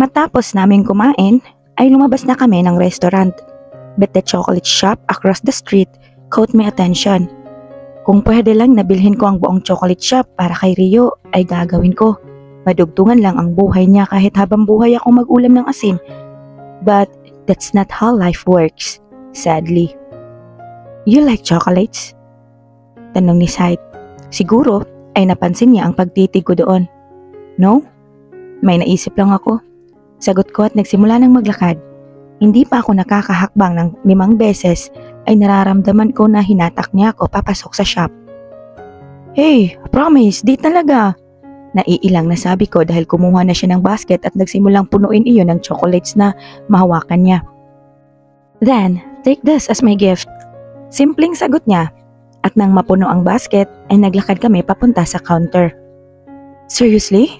Matapos namin kumain, ay lumabas na kami ng restaurant. But the chocolate shop across the street caught my attention. Kung pwede lang nabilhin ko ang buong chocolate shop para kay Rio, ay gagawin ko. Madugtungan lang ang buhay niya kahit habang buhay ako mag-ulam ng asin. But that's not how life works, sadly. You like chocolates? Tanong ni Said. Siguro ay napansin niya ang pagtitig ko doon. No? May naisip lang ako. Sagot ko at nagsimula ng maglakad. Hindi pa ako nakakahakbang ng 5 beses ay nararamdaman ko na hinatak niya ako papasok sa shop. Hey, promise, di talaga. Naiilang na sabi ko dahil kumuha na siya ng basket at nagsimulang punuin iyon ng chocolates na mahawakan niya. Then, take this as my gift. Simpleng sagot niya at nang mapuno ang basket ay naglakad kami papunta sa counter. Seriously?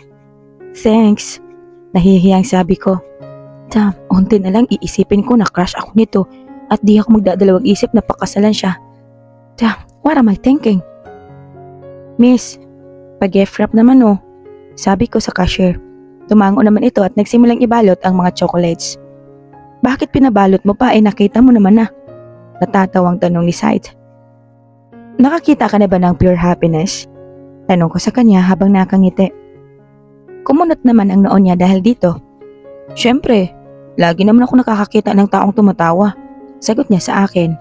Thanks. Nahihiyang sabi ko. Damn, unti na lang iisipin ko na crush ako nito at di ako magdadalawang isip na pakasalan siya. Damn, what am I thinking? Miss, pag-gift wrap naman oh. Sabi ko sa cashier. Tumango naman ito at nagsimulang ibalot ang mga chocolates. Bakit pinabalot mo pa? Nakita mo naman na. Natatawang tanong ni Said. Nakakita ka na ba ng pure happiness? Tanong ko sa kanya habang nakangiti. Kumunot naman ang noon niya dahil dito. Siyempre, lagi naman ako nakakakita ng taong tumatawa. Sagot niya sa akin.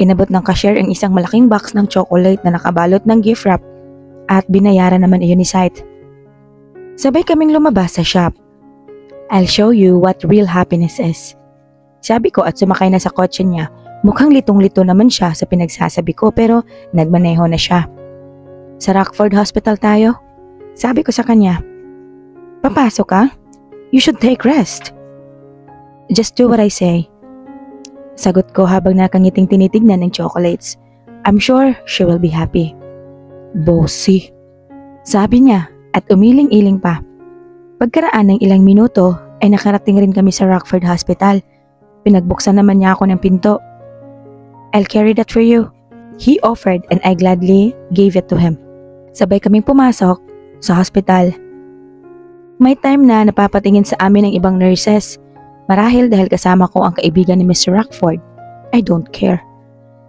Inabot ng cashier ang isang malaking box ng chocolate na nakabalot ng gift wrap at binayaran naman iyon ni Said. Sabay kaming lumabas sa shop. I'll show you what real happiness is. Sabi ko at sumakay na sa kotse niya. Mukhang litong-lito naman siya sa pinagsasabi ko pero nagmaneho na siya. Sa Rockford Hospital tayo? Sabi ko sa kanya. Papasok ka? You should take rest. Just do what I say. Sagot ko habang nakangiting tinitignan ng chocolates. I'm sure she will be happy. Bossy. Sabi niya at umiling-iling pa. Pagkaraan ng ilang minuto ay nakarating rin kami sa Rockford Hospital. Pinagbuksan naman niya ako ng pinto. I'll carry that for you. He offered and I gladly gave it to him. Sabay kaming pumasok sa hospital. May time na napapatingin sa amin ng ibang nurses. Marahil dahil kasama ko ang kaibigan ni Mr. Rockford. I don't care.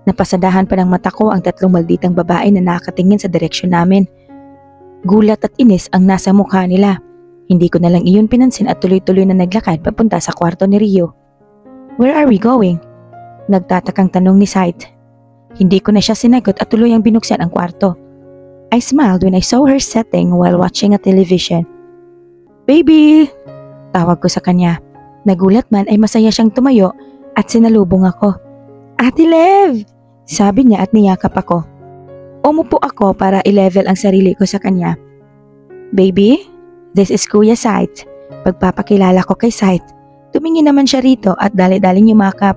Napasadahan pa ng mata ko ang 3 malditang babae na nakatingin sa direksyon namin. Gulat at inis ang nasa mukha nila. Hindi ko na lang iyon pinansin at tuloy-tuloy na naglakad papunta sa kwarto ni Rio. Where are we going? Nagtatakang tanong ni Said. Hindi ko na siya sinagot at tuloy ang binuksan ang kwarto. I smiled when I saw her sitting while watching a television. Baby! Tawag ko sa kanya. Nagulat man ay masaya siyang tumayo at sinalubong ako. Ate Lev! Sabi niya at niyakap ako. Umupo ako para i-level ang sarili ko sa kanya. Baby, this is Kuya Said. Pagpapakilala ko kay Said. Tumingin naman siya rito at dali-daling yumakap.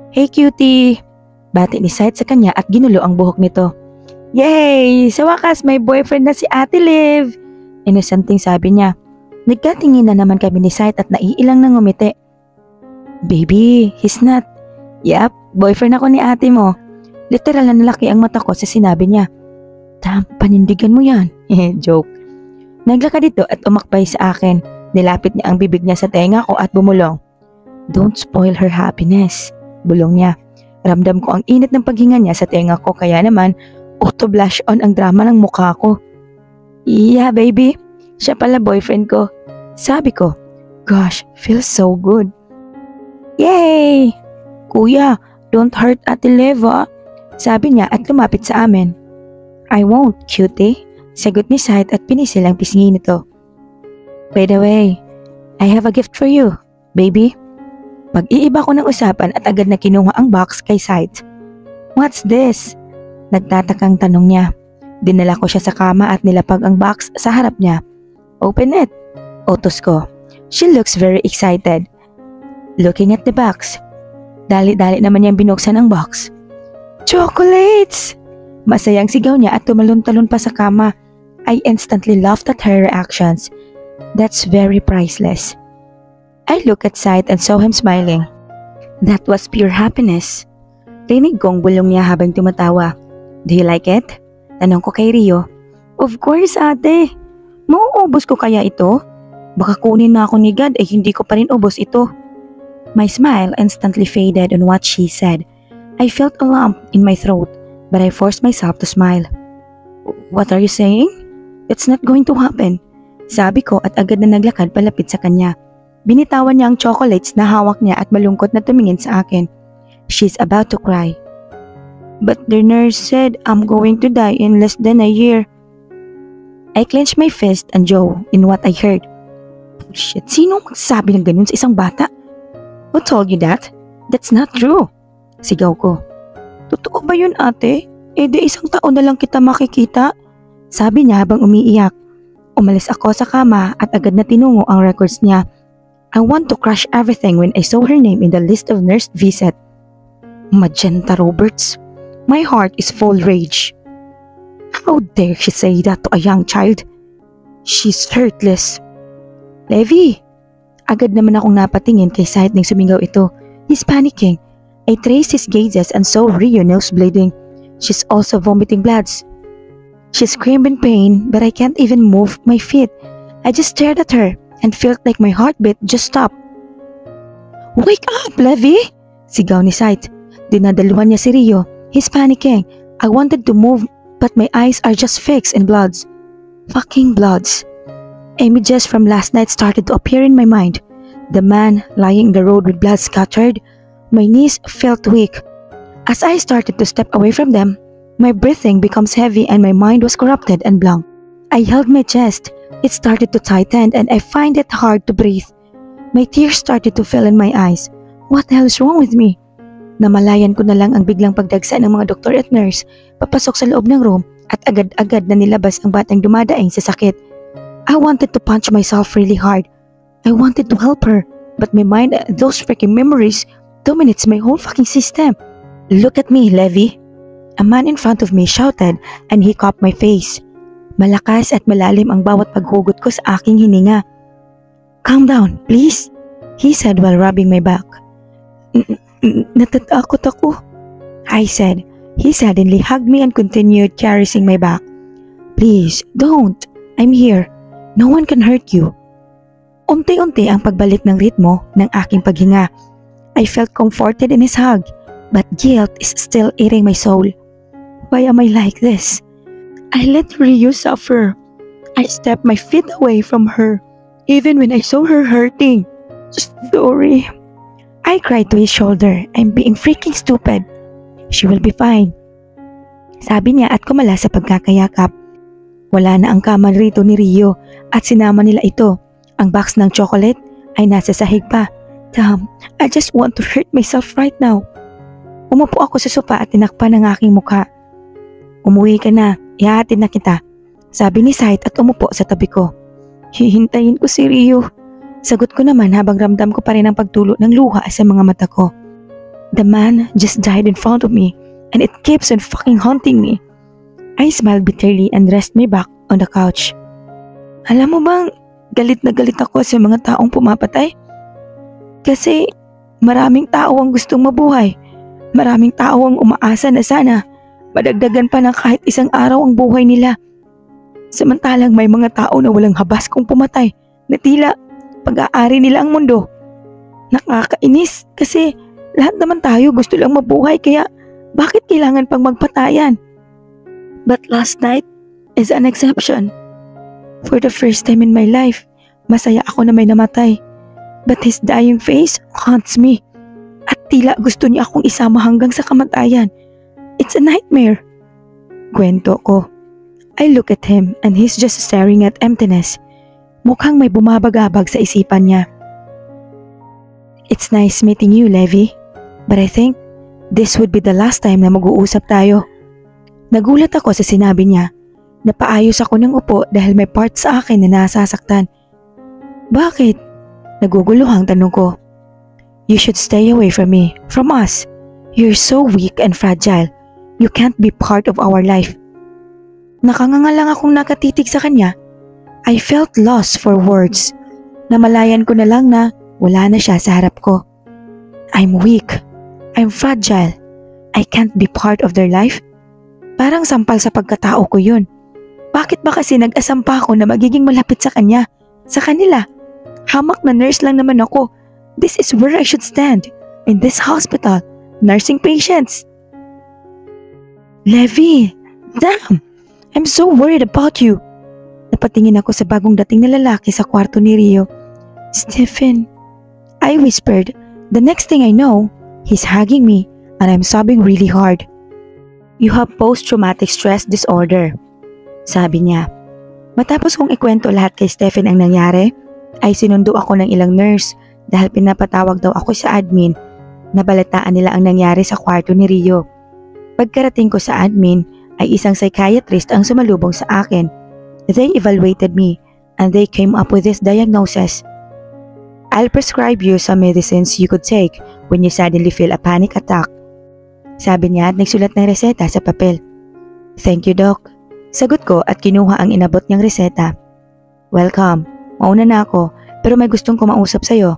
Hey cutie! Bati ni Said sa kanya at ginulo ang buhok nito. Yay! Sa wakas may boyfriend na si Ate Liv! Inusanting sabi niya. Nagkatingin na naman kami ni Said at naiilang na ngumiti. Baby, he's not. Yep, boyfriend ako ni ate mo. Literal na nalaki ang mata ko sa sinabi niya. Tam, panindigan mo yan. Joke. Naglakad dito at umakbay sa akin. Nilapit niya ang bibig niya sa tenga ko at bumulong. Don't spoil her happiness. Bulong niya. Ramdam ko ang init ng paghinga niya sa tenga ko kaya naman auto-blush on ang drama ng mukha ko. Yeah, baby. Siya pala boyfriend ko. Sabi ko, gosh, feels so good. Yay! Kuya, don't hurt Ate Leva. Sabi niya at lumapit sa amin. I won't, cutie. Sagot ni Said at pinisil ang pisngi nito. By the way, I have a gift for you, baby. Pag-iiba ko ng usapan at agad na kinuha ang box kay Said. What's this? Nagtatakang tanong niya. Dinala ko siya sa kama at nilapag ang box sa harap niya. Open it. Utos ko. She looks very excited. Looking at the box. Dali-dali naman niyang binuksan ang box. Chocolates! Masayang sigaw niya at tumalon-talon pa sa kama. I instantly laughed at her reactions. That's very priceless. I looked at Said and saw him smiling. That was pure happiness. Rinig kong bulong niya habang tumatawa. Do you like it? Tanong ko kay Rio. Of course ate. Mauubos ko kaya ito? Baka kunin na ako ni God ay hindi ko pa rin ubos ito. My smile instantly faded on what she said. I felt a lump in my throat, but I forced myself to smile. What are you saying? It's not going to happen. Sabi ko at agad na naglakad palapit sa kanya. Binitawan niya ang chocolates na hawak niya at malungkot na tumingin sa akin. She's about to cry. But the nurse said I'm going to die in less than a year. I clenched my fist and jaw in what I heard. Bullshit, sino magsasabi ng ganun sa isang bata? Who told you that? That's not true. Sigaw ko. Totoo ba yun ate? Di isang taon na lang kita makikita. Sabi niya habang umiiyak. Umalis ako sa kama at agad na tinungo ang records niya. I want to crush everything when I saw her name in the list of nurse visit. Magenta Roberts. My heart is full rage. How dare she say that to a young child? She's heartless. Levi! Agad naman akong napatingin kay Said nang sumingaw ito. He's panicking. I traced his gazes and saw Rio nose bleeding. She's also vomiting bloods. She screamed in pain, but I can't even move my feet. I just stared at her and felt like my heartbeat just stopped. Wake up, Levi! Sigaw ni Said. Dinadaluhan niya si Rio. He's panicking. I wanted to move, but my eyes are just fixed in bloods. Fucking bloods. Images from last night started to appear in my mind. The man lying in the road with blood scattered. My knees felt weak. As I started to step away from them, my breathing becomes heavy and my mind was corrupted and blank. I held my chest. It started to tighten and I find it hard to breathe. My tears started to fill in my eyes. What the hell is wrong with me? Namalayan ko na lang ang biglang pagdagsa ng mga doktor at nurse papasok sa loob ng room at agad-agad na nilabas ang batang dumadaing sa sakit. I wanted to punch myself really hard. I wanted to help her, but my mind, those freaking memories, dominates my whole fucking system. Look at me, Levi. A man in front of me shouted and he caught my face. Malakas at malalim ang bawat paghugot ko sa aking hininga. Calm down, please, he said while rubbing my back. Natatakot ako, I said. He suddenly hugged me and continued caressing my back. Please, don't. I'm here. No one can hurt you. Unti-unti ang pagbalik ng ritmo ng aking paghinga. I felt comforted in his hug, but guilt is still eating my soul. Why am I like this? I let Rio suffer. I stepped my feet away from her, even when I saw her hurting. Sorry. I cried to his shoulder. I'm being freaking stupid. She will be fine. Sabi niya at kumala sa pagkakayakap. Wala na ang kama rito ni Rio at sinama nila ito. Ang box ng chocolate ay nasa sahig pa. Damn, I just want to hurt myself right now. Umupo ako sa sopa at tinakpan ang aking mukha. Umuwi ka na, ihahatid na kita. Sabi ni Said at umupo sa tabi ko. Hihintayin ko si Rio. Sagot ko naman habang ramdam ko pa rin ang pagtulo ng luha sa mga mata ko. The man just died in front of me and it keeps on fucking haunting me. I smiled bitterly and rested my back on the couch. Alam mo bang, galit na galit ako sa mga taong pumapatay? Kasi maraming tao ang gustong mabuhay. Maraming tao ang umaasa na sana madagdagan pa ng kahit isang araw ang buhay nila. Samantalang may mga tao na walang habas kung pumatay na tila pag-aari nila ang mundo. Nakakainis kasi lahat naman tayo gusto lang mabuhay kaya bakit kailangan pang magpatayan? But last night is an exception. For the first time in my life, masaya ako na may namatay. But his dying face haunts me. At tila gusto niya akong isama hanggang sa kamatayan. It's a nightmare. Kwento ko. I look at him and he's just staring at emptiness. Mukhang may bumabagabag sa isipan niya. It's nice meeting you, Levi. But I think this would be the last time na mag-uusap tayo. Nagulat ako sa sinabi niya. Napaayos ako ng upo dahil may part sa akin na nasasaktan. Bakit? Naguguluhang tanong ko. You should stay away from me, from us. You're so weak and fragile. You can't be part of our life. Nakanganga lang akong nakatitig sa kanya. I felt lost for words. Namalayan ko na lang na wala na siya sa harap ko. I'm weak. I'm fragile. I can't be part of their life. Parang sampal sa pagkatao ko yun. Bakit ba kasi nag-asam pa ako na magiging malapit sa kanya, sa kanila? Hamak na nurse lang naman ako. This is where I should stand. In this hospital, nursing patients. Levi, damn! I'm so worried about you. Napatingin ako sa bagong dating na lalaki sa kwarto ni Rio. Stephen, I whispered. The next thing I know, he's hugging me and I'm sobbing really hard. You have post-traumatic stress disorder, sabi niya. Matapos kong ikwento lahat kay Stephen ang nangyari, ay sinundo ako ng ilang nurse dahil pinapatawag daw ako sa admin. Nabalataan nila ang nangyari sa kwarto ni Rio. Pagkarating ko sa admin ay isang psychiatrist ang sumalubong sa akin. They evaluated me and they came up with this diagnosis. I'll prescribe you some medicines you could take when you suddenly feel a panic attack. Sabi niya at nagsulat ng reseta sa papel. Thank you, Doc. Sagot ko at kinuha ang inabot niyang reseta. Welcome. Mauna na ako pero may gustong kumausap sa'yo.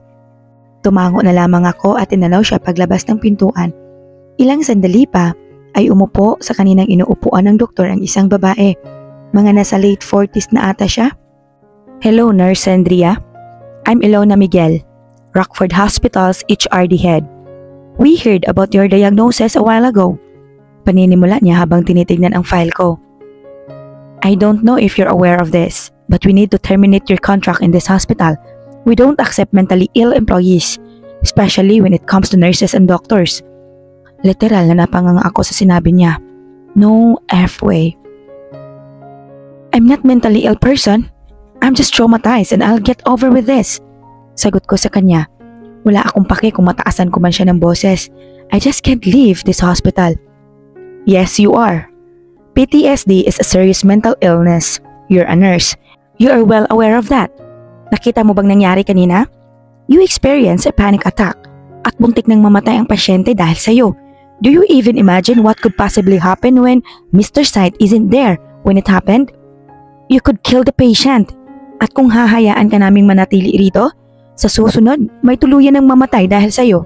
Tumango na lamang ako at inanaw siya paglabas ng pintuan. Ilang sandali pa ay umupo sa kaninang inuupuan ng doktor ang isang babae. Mga nasa late 40s na ata siya. Hello, Nurse Andrea. I'm Ilona Miguel, Rockford Hospital's HRD head. We heard about your diagnosis a while ago. Paninimula niya habang tinitignan ang file ko. I don't know if you're aware of this, but we need to terminate your contract in this hospital. We don't accept mentally ill employees, especially when it comes to nurses and doctors. Literal na napanganga ako sa sinabi niya. No F way. I'm not mentally ill person. I'm just traumatized and I'll get over with this. Sagot ko sa kanya. Wala akong pake kung mataasan ko man siya ng boses. I just can't leave this hospital. Yes, you are. PTSD is a serious mental illness. You're a nurse. You are well aware of that. Nakita mo bang nangyari kanina? You experienced a panic attack at buntik nang mamatay ang pasyente dahil sa'yo. Do you even imagine what could possibly happen when Mr. Sight isn't there when it happened? You could kill the patient. At kung hahayaan ka naming manatili rito, sa susunod, may tuluyan ng mamatay dahil sa'yo.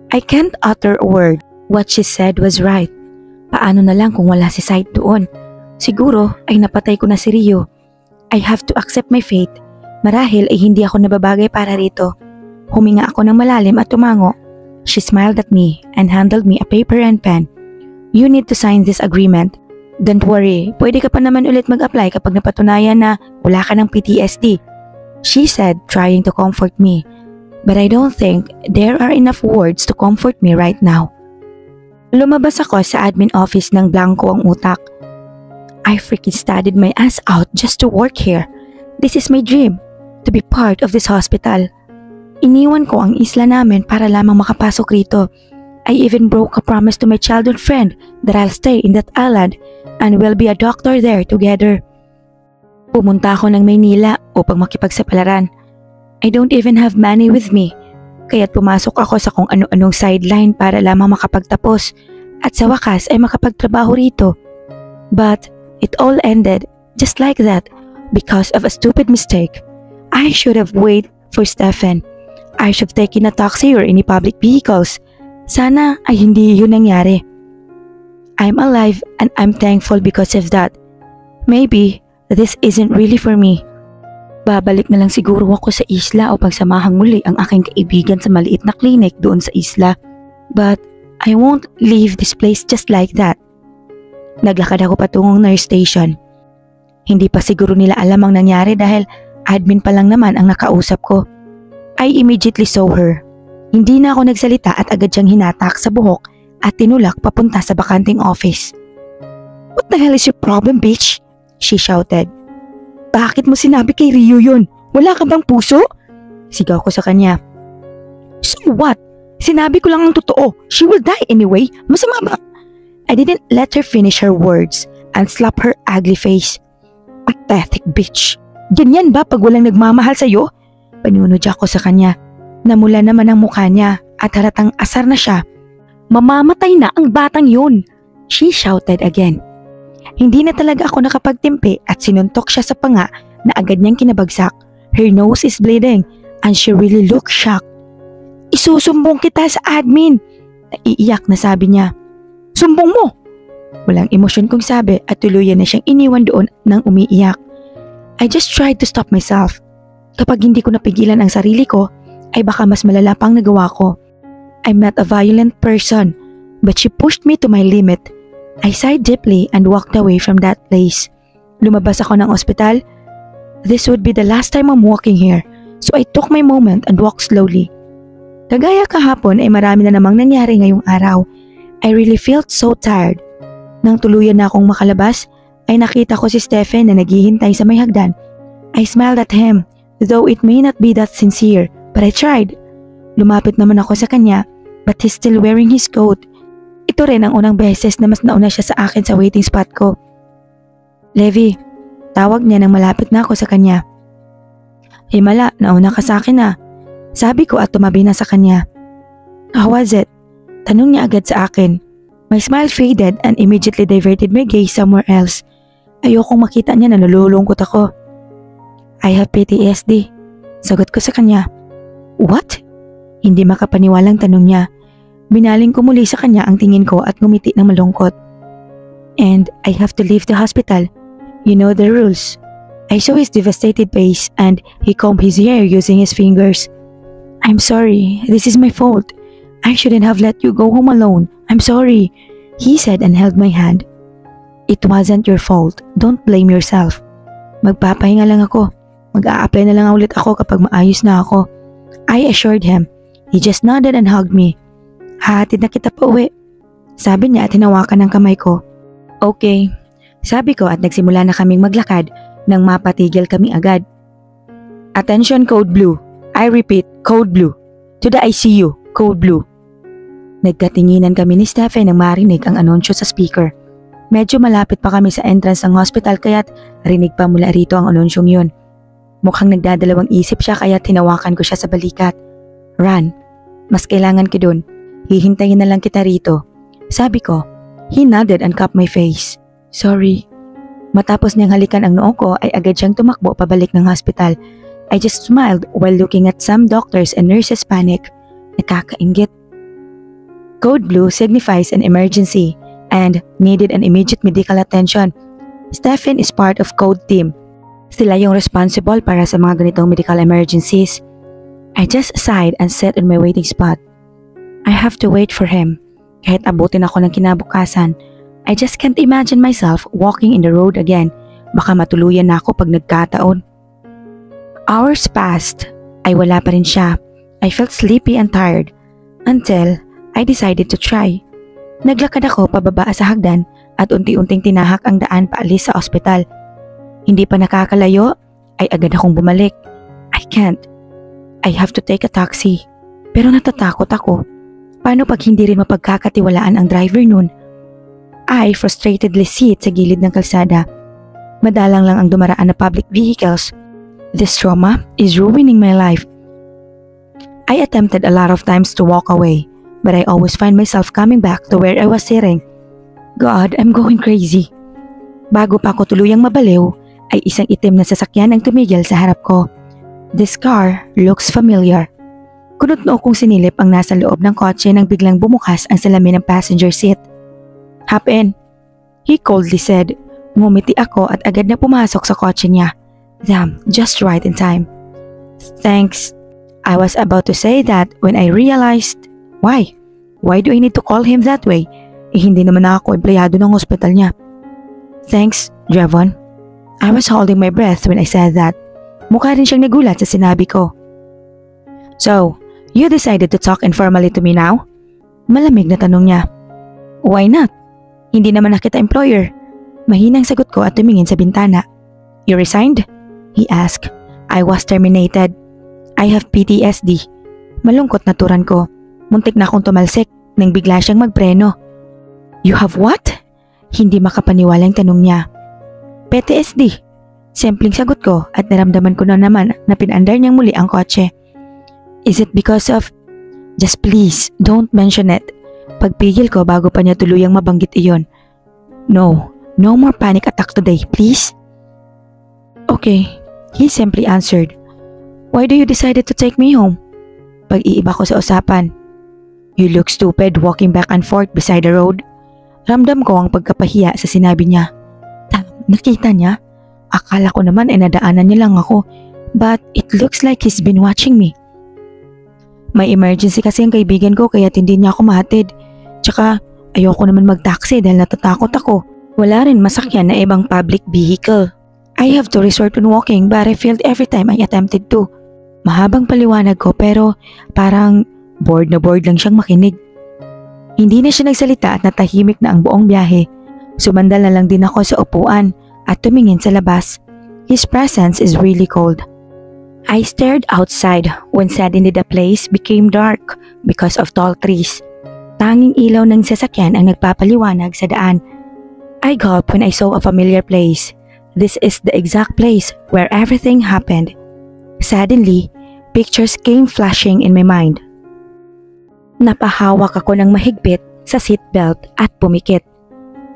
I can't utter a word. What she said was right. Paano na lang kung wala si Sight doon? Siguro ay napatay ko na si Rio. I have to accept my fate. Marahil ay hindi ako nababagay para rito. Huminga ako ng malalim at tumango. She smiled at me and handed me a paper and pen. You need to sign this agreement. Don't worry, pwede ka pa naman ulit mag-apply kapag napatunayan na wala ka ng PTSD. She said, trying to comfort me. But I don't think there are enough words to comfort me right now. Lumabas ako sa admin office ng blanco ang utak. I freaking studied my ass out just to work here. This is my dream, to be part of this hospital. Iniwan ko ang isla namin para lamang makapasok rito. I even broke a promise to my childhood friend that I'll stay in that island and we'll be a doctor there together. Pumunta ako ng Maynila upang makipagsapalaran. I don't even have money with me, kaya't pumasok ako sa kung ano-anong sideline para lamang makapagtapos at sa wakas ay makapagtrabaho rito. But it all ended just like that because of a stupid mistake. I should have waited for Stephen. I should have taken a taxi or any public vehicles. Sana ay hindi yun nangyari. I'm alive and I'm thankful because of that. Maybe this isn't really for me. Babalik na lang siguro ako sa isla upang samahang muli ang aking kaibigan sa maliit na clinic doon sa isla. But I won't leave this place just like that. Naglakad ako patungong nurse station. Hindi pa siguro nila alam ang nangyari dahil admin pa lang naman ang nakausap ko. I immediately saw her. Hindi na ako nagsalita at agad siyang hinatak sa buhok at tinulak papunta sa bakanting office. What the hell is your problem, bitch? She shouted. Bakit mo sinabi kay Rio yun? Wala ka bang puso? Sigaw ko sa kanya. So what? Sinabi ko lang ang totoo. She will die anyway. Masama ba? I didn't let her finish her words and slap her ugly face. Pathetic bitch. Ganyan ba pag walang nagmamahal sa'yo? Panunodya ko sa kanya. Namula naman ang mukha niya at halatang asar na siya. Mamamatay na ang batang yun! She shouted again. Hindi na talaga ako nakapagtimpi at sinuntok siya sa panga na agad niyang kinabagsak. Her nose is bleeding and she really looked shocked. Isusumbong kita sa admin! Naiiyak na sabi niya. Sumbong mo! Walang emosyon kong sabi at tuluyan na siyang iniwan doon nang umiiyak. I just tried to stop myself. Kapag hindi ko napigilan ang sarili ko, ay baka mas malala pang nagawa ko. I'm not a violent person, but she pushed me to my limit. I sighed deeply and walked away from that place. Lumabas ako ng ospital. This would be the last time I'm walking here, so I took my moment and walked slowly. Kagaya kahapon ay marami na namang nangyari ngayong araw. I really felt so tired. Nang tuluyan na akong makalabas, ay nakita ko si Stephen na naghihintay sa may hagdan. I smiled at him, though it may not be that sincere, but I tried. Lumapit naman ako sa kanya, but he's still wearing his coat. Ito rin ang unang beses na mas nauna siya sa akin sa waiting spot ko. Levi, tawag niya nang malapit na ako sa kanya. Himala, nauna ka sa akin na. Sabi ko at tumabi na sa kanya. How was it? Tanong niya agad sa akin. My smile faded and immediately diverted my gaze somewhere else. Ayokong makita niya na nalulungkot ako. I have PTSD. Sagot ko sa kanya. What? Hindi makapaniwalang tanong niya. Binaling ko muli sa kanya ang tingin ko at ngumiti ng malungkot. And I have to leave the hospital. You know the rules. I saw his devastated face and he combed his hair using his fingers. I'm sorry. This is my fault. I shouldn't have let you go home alone. I'm sorry, he said and held my hand. It wasn't your fault. Don't blame yourself. Magpapahinga lang ako. Mag-a-apply na lang ulit ako kapag maayos na ako. I assured him. He just nodded and hugged me. Hahatid na kita pa uwi. Sabi niya at hinawakan ng kamay ko. Okay. Sabi ko at nagsimula na kaming maglakad nang mapatigil kami agad. Attention code blue. I repeat, code blue. To the ICU, code blue. Nagkatinginan kami ni Stephen nang marinig ang anunsyo sa speaker. Medyo malapit pa kami sa entrance ng hospital kaya't rinig pa mula rito ang anunsyong yun. Mukhang nagdadalawang isip siya kaya't hinawakan ko siya sa balikat. Run. Mas kailangan ko dun. Hihintayin na lang kita rito. Sabi ko. He nodded and cupped my face. Sorry. Matapos niyang halikan ang noo ko ay agad siyang tumakbo pabalik ng hospital. I just smiled while looking at some doctors and nurses panic. Nakakainggit. Code blue signifies an emergency and needed an immediate medical attention. Stephen is part of code team. Sila yung responsible para sa mga ganitong medical emergencies. I just sighed and sat in my waiting spot. I have to wait for him. Kahit abutin ako ng kinabukasan, I just can't imagine myself walking in the road again. Baka matuluyan na ako pag nagkataon. Hours passed. Ay wala pa rin siya. I felt sleepy and tired. Until I decided to try. Naglakad ako pababa sa hagdan at unti-unting tinahak ang daan paalis sa ospital. Hindi pa nakakalayo, ay agad akong bumalik. I can't. I have to take a taxi. Pero natatakot ako. Paano pag hindi rin mapagkakatiwalaan ang driver nun? I frustratedly sit sa gilid ng kalsada. Madalang lang ang dumaraan na public vehicles. This trauma is ruining my life. I attempted a lot of times to walk away, but I always find myself coming back to where I was sitting. God, I'm going crazy. Bago pa ako tuluyang mabaliw, ay isang itim na sasakyan ang tumigil sa harap ko. This car looks familiar. Kunot-noo kong sinilip ang nasa loob ng kotse nang biglang bumukas ang salamin ng passenger seat. Hop in, he coldly said. Ngumiti ako at agad na pumasok sa kotse niya. Damn, just right in time. Thanks. I was about to say that when I realized, why? Why do I need to call him that way? Hindi naman ako empleyado ng hospital niya. Thanks, Javon. I was holding my breath when I said that. Mukha rin siyang nagulat sa sinabi ko. So, you decided to talk informally to me now? Malamig na tanong niya. Why not? Hindi naman na kita employer. Mahinang sagot ko at tumingin sa bintana. You resigned? He asked. I was terminated. I have PTSD. Malungkot na turan ko. Muntik na akong tumalsik nang bigla siyang magpreno. You have what? Hindi makapaniwalang tanong niya. PTSD. Simpleng sagot ko at naramdaman ko na naman na pinandar niyang muli ang kotse. Is it because of... Just please, don't mention it. Pagpigil ko bago pa niya tuluyang mabanggit iyon. No more panic attack today, please. Okay, he simply answered. Why do you decided to take me home? Pag-iiba ko sa usapan. You look stupid walking back and forth beside the road. Ramdam ko ang pagkapahiya sa sinabi niya. Nakita niya? Akala ko naman ay nadaanan niya lang ako. but it looks like he's been watching me. May emergency kasi ang kaibigan ko kaya hindi niya ako mahatid. Tsaka ayoko naman mag-taxi dahil natatakot ako. Wala rin masakyan na ibang public vehicle. I have to resort to walking but I failed every time I attempted to. Mahabang paliwanag ko pero parang bored na bored lang siyang makinig. Hindi na siya nagsalita at natahimik na ang buong biyahe. Sumandal na lang din ako sa upuan at tumingin sa labas. His presence is really cold. I stared outside when suddenly the place became dark because of tall trees. Tanging ilaw ng sasakyan ang nagpapaliwanag sa daan. I gulped when I saw a familiar place. This is the exact place where everything happened. Suddenly, pictures came flashing in my mind. Napahawak ako ng mahigpit sa seatbelt at pumikit.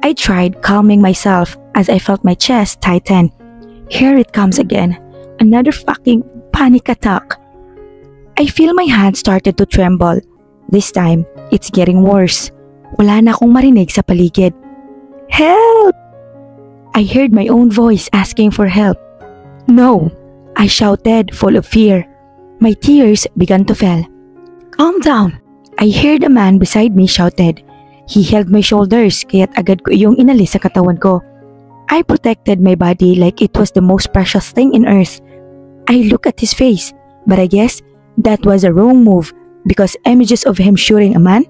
I tried calming myself as I felt my chest tighten. Here it comes again. Another fucking panic attack. I feel my hands started to tremble. This time, it's getting worse. Wala na akong marinig sa paligid. Help! I heard my own voice asking for help. No! I shouted, full of fear. My tears began to fall. Calm down! I heard a man beside me shouted. He held my shoulders kaya't agad ko iyong inalis sa katawan ko. I protected my body like it was the most precious thing in earth. I looked at his face, but I guess that was a wrong move because images of him shooting a man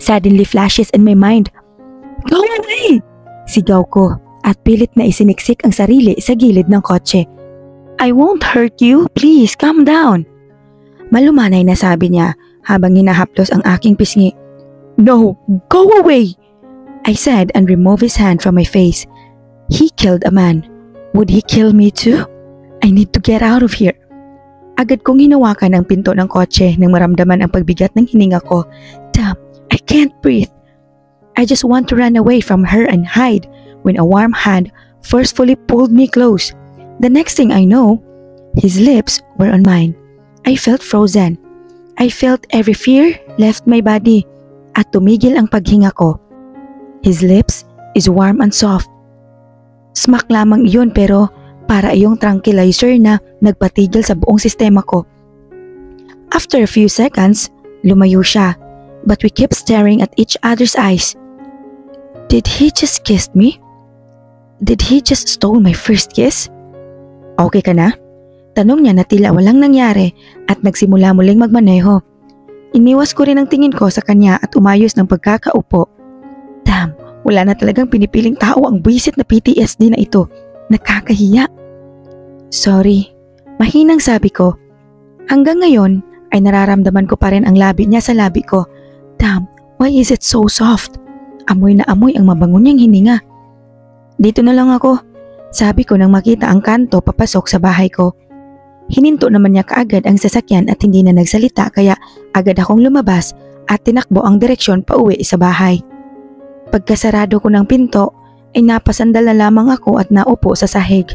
suddenly flashes in my mind. Go away! Sigaw ko at pilit na isiniksik ang sarili sa gilid ng kotse. I won't hurt you, please calm down. Malumanay na sabi niya habang hinahaplos ang aking pisngi. No, go away! I said and removed his hand from my face. He killed a man. Would he kill me too? I need to get out of here. Agad kong hinawakan ang pinto ng kotse nang maramdaman ang pagbigat ng hininga ko. Damn, I can't breathe. I just want to run away from her and hide when a warm hand forcefully pulled me close. The next thing I know, his lips were on mine. I felt frozen. I felt every fear left my body at tumigil ang paghinga ko. His lips is warm and soft. Smack lamang iyon pero para iyong tranquilizer na nagpatigil sa buong sistema ko. After a few seconds, lumayo siya, but we kept staring at each other's eyes. Did he just kiss me? Did he just stole my first kiss? Okay ka na? Tanong niya na tila walang nangyari at nagsimula muling magmaneho. Iniwas ko rin ang tingin ko sa kanya at umayos ng pagkakaupo. Damn, wala na talagang pinipiling tao ang buwisit na PTSD na ito. Nakakahiya. Sorry, mahinang sabi ko. Hanggang ngayon ay nararamdaman ko pa rin ang labi niya sa labi ko. Damn, why is it so soft? Amoy na amoy ang mabango niyang hininga. Dito na lang ako, sabi ko nang makita ang kanto papasok sa bahay ko. Hininto naman niya kaagad ang sasakyan at hindi na nagsalita kaya agad akong lumabas at tinakbo ang direksyon pauwi sa bahay. Pagkasarado ko ng pinto ay napasandal na lamang ako at naupo sa sahig.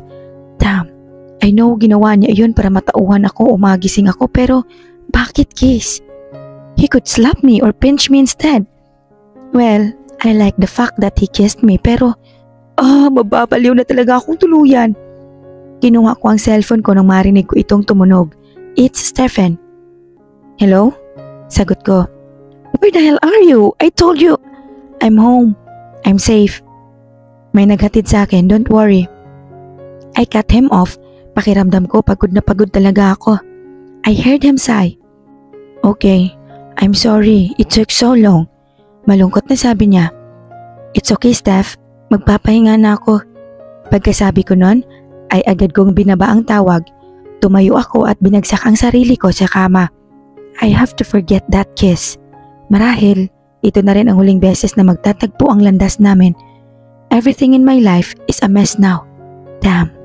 Damn, I know ginawa niya iyon para matauhan ako o magising ako pero bakit kiss? He could slap me or pinch me instead. Well, I like the fact that he kissed me pero mababaliw na talaga akong tuluyan. Kinuha ko ang cellphone ko nang marinig ko itong tumunog. It's Stephen. Hello? Sagot ko. Where the hell are you? I told you. I'm home. I'm safe. May naghatid sa akin, don't worry. I cut him off. Pakiramdam ko pagod na pagod talaga ako. I heard him sigh. Okay, I'm sorry. It took so long. Malungkot na sabi niya. It's okay, Steph. Magpapahinga na ako. Pagkasabi ko nun, ay agad kong binaba ang tawag. Tumayo ako at binagsak ang sarili ko sa kama. I have to forget that kiss. Marahil, ito na rin ang huling beses na magtatagpo ang landas namin. Everything in my life is a mess now. Damn.